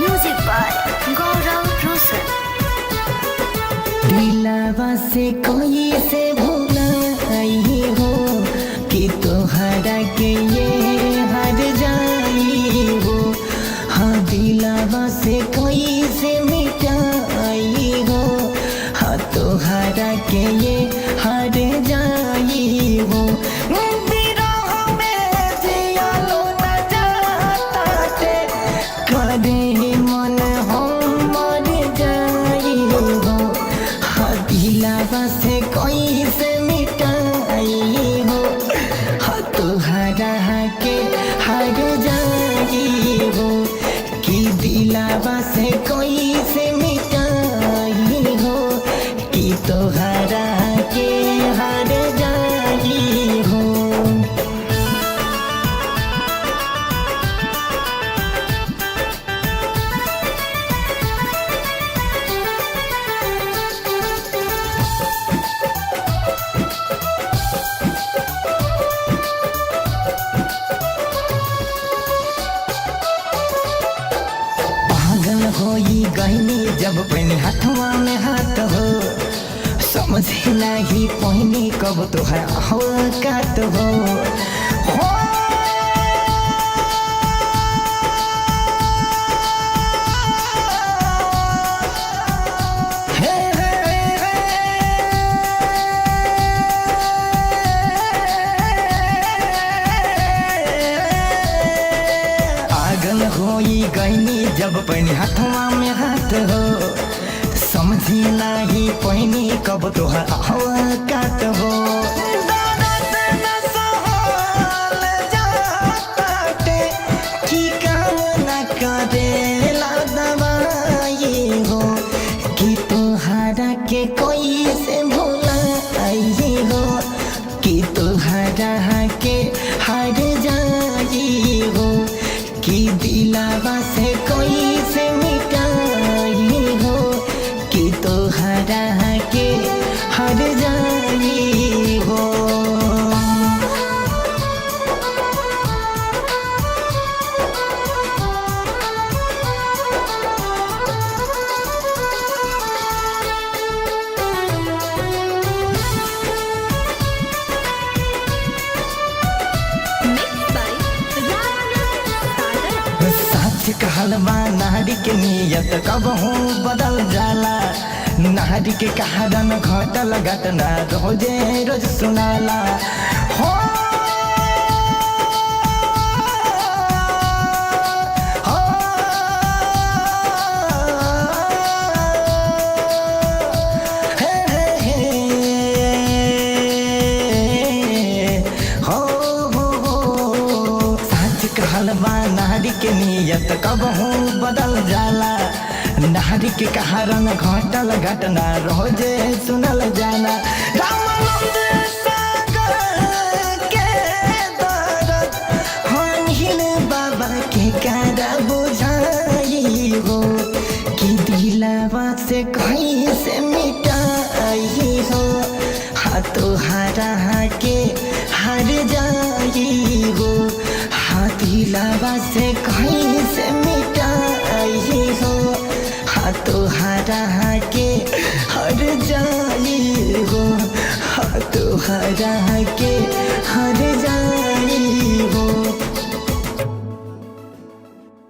Music by Gaurav Rosal. दिलावा से कोई से भुलाई हो कि तोहरा के ये हार जाई हो। हाँ दिलावा से कोई से मिटाई हो, हाँ तोहरा के ये हार जाई हो। विरह में जियालो न जाताते, करे मन हम मर जाई हो। हाँ दिलावा से कोई से मिटाई हो, हाँ तोहरा के हार जाई हो। कि दिलावा से कोई से मिटाई हो, कि तोहरा के हार जाई हो। पागल होई गईनी जब पैनी हाथवा में हाथ हो, समझे नहीं पहिनी कब तोहर औकात हो। हे हे हे पागल होई गईनी जब पैनी हाथवा में हाथ हो, समझी नहीं पहिनी कब तोहर औकात हो। दर्द न सहल जाताटे, कि काम न करेला दवाई हो। कि तोहरा के कोई से भुलाई हो, कि तोहरा के हार जाई हो। कि दिलावा से कोई से मिटाई हो, कि तोहरा के हार जाई हो। Mixed by Ramanand Sagar. सच कहलवा नारी के नियत कबहू बदल जाला, नारी के कारण घटल घटना रोजे रोज सुनाला। हो हो हे हे हो सच कहलवा नारी के नियत कबहू बदल जाला, नारी के कारण घटल घटना रोजे सुनल जाला। रामानंद सागर के दर्द अनिल बाबा के कारा बुझाई हो। कि दिलावा से कहीं से मिटाई हो, हाँ तोहरा के हार जाई हो। हाँ दिलावा से कहीं से मिटाई हो, हाँ तोहरा के हार जाई हो। हाँ तोहरा के हार